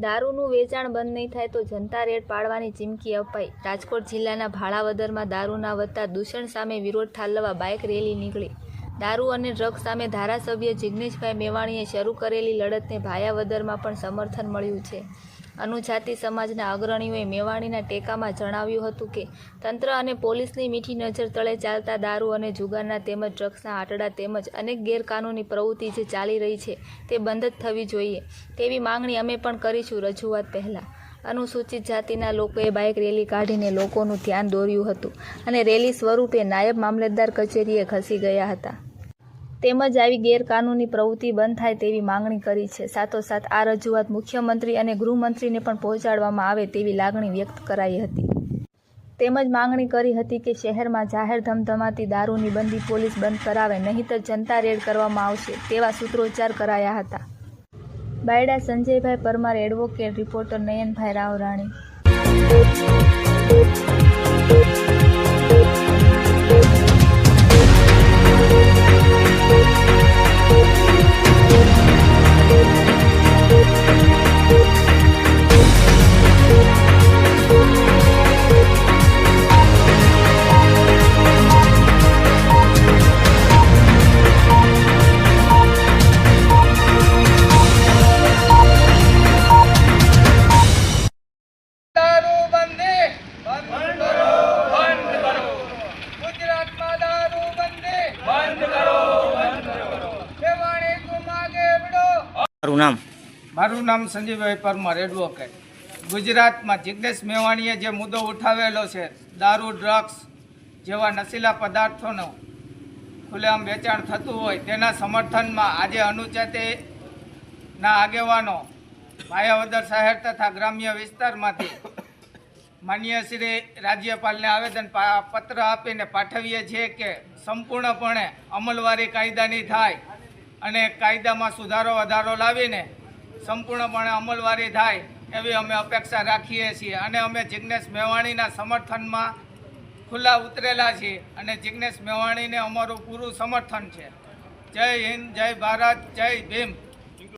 દારૂનું વેચાણ બંધ નહીં થાય તો જનતા રેડ પાડવાની ચીમકી અપાઈ। રાજકોટ જિલ્લાના ભાળાવદરમાં દારૂના વધતા દૂષણ સામે વિરોધ ઠાલવવા બાઇક રેલી નીકળી। દારૂ અને ડ્રગ્સ સામે ધારાસભ્ય જિગ્નેશભાઈ મેવાણીએ શરૂ કરેલી લડતને ભાયાવદરમાં પણ સમર્થન મળ્યું છે। અનુજાતિ સમાજના અગ્રણીઓએ મેવાણીના ટેકામાં જણાવ્યું હતું કે તંત્ર અને પોલીસની મીઠી નજર તળે ચાલતા દારૂ અને જુગારના તેમજ ડ્રગ્સના આંટડા તેમજ અનેક ગેરકાનૂની પ્રવૃત્તિ જે ચાલી રહી છે તે બંધ જ થવી જોઈએ તેવી માંગણી અમે પણ કરીશું। રજૂઆત પહેલાં અનુસૂચિત જાતિના લોકોએ બાઇક રેલી કાઢીને લોકોનું ધ્યાન દોર્યું હતું અને રેલી સ્વરૂપે નાયબ મામલતદાર કચેરીએ ખસી ગયા હતા તેમજ આવી ગેરકાનૂની પ્રવૃત્તિ બંધ થાય તેવી માંગણી કરી છે। સાથોસાથ આ રજૂઆત મુખ્યમંત્રી અને ગૃહમંત્રીને પણ પહોંચાડવામાં આવે તેવી લાગણી વ્યક્ત કરાઈ હતી તેમજ માંગણી કરી હતી કે શહેરમાં જાહેર ધમધમાતી દારૂની બંધી પોલીસ બંધ કરાવે નહીંતર જનતા રેડ કરવામાં આવશે તેવા સૂત્રોચ્ચાર કરાયા હતા। બાયડા સંજયભાઈ પરમાર, એડવોકેટ, રિપોર્ટર નયનભાઈ રાવરાણી। મારું નામ સંજયભાઈ પરમાર, એડવોકેટ। ગુજરાતમાં જિગ્નેશ મેવાણીએ જે મુદ્દો ઉઠાવેલો છે, દારૂ, ડ્રગ્સ જેવા નશીલા પદાર્થોનું ખુલ્લેઆમ વેચાણ થતું હોય તેના સમર્થનમાં આજે અનુજાતિના આગેવાનો ભાયાવદર શહેર તથા ગ્રામ્ય વિસ્તારમાંથી માનનીય શ્રી રાજ્યપાલને આવેદન પત્ર આપીને પાઠવીએ છીએ કે સંપૂર્ણપણે અમલવારી કાયદાની થાય અને કાયદામાં સુધારો વધારો લાવીને સંપૂર્ણપણે અમલવારી થાય એવી અમે અપેક્ષા રાખીએ છીએ અને અમે જિગ્નેશ મેવાણીના સમર્થનમાં ખુલ્લા ઉતરેલા છીએ અને જિગ્નેશ મેવાણીને અમારું પૂરું સમર્થન છે। જય હિન્દ, જય ભારત, જય ભીમ।